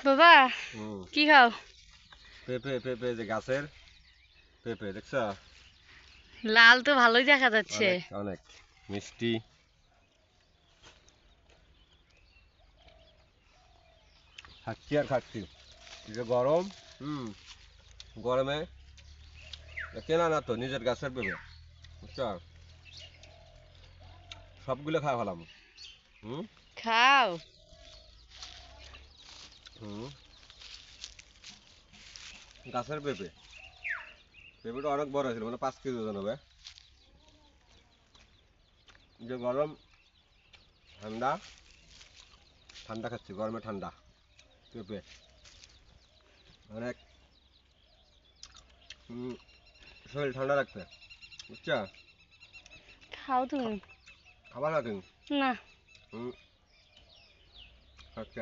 বাবা কি খাও? পেঁপে পেঁপে যে গাছের পেঁপে দেখছো? লাল তো ভালোই দেখা যাচ্ছে। অনেক অনেক মিষ্টি। খাচ্ছি আর খাচ্ছি। যে গরম, গরমে কেনা না তো, নিজের গাছের পেঁপে, বুঝছো? সবগুলো খাওয়া ফেলাম। হুম খাও। হুম গাছের পেঁপে, পেঁপেটা অনেক বড় ছিল, মানে 5 কেজি ওজন হবে। যে গরম, ঠান্ডা ঠান্ডা খাচ্ছি, গরমে ঠান্ডা পেঁপে অনেক। শরীর ঠান্ডা রাখবে, বুঝছো? খাও তুমি। খাবার না তুমি? না। হুম খাচ্ছি।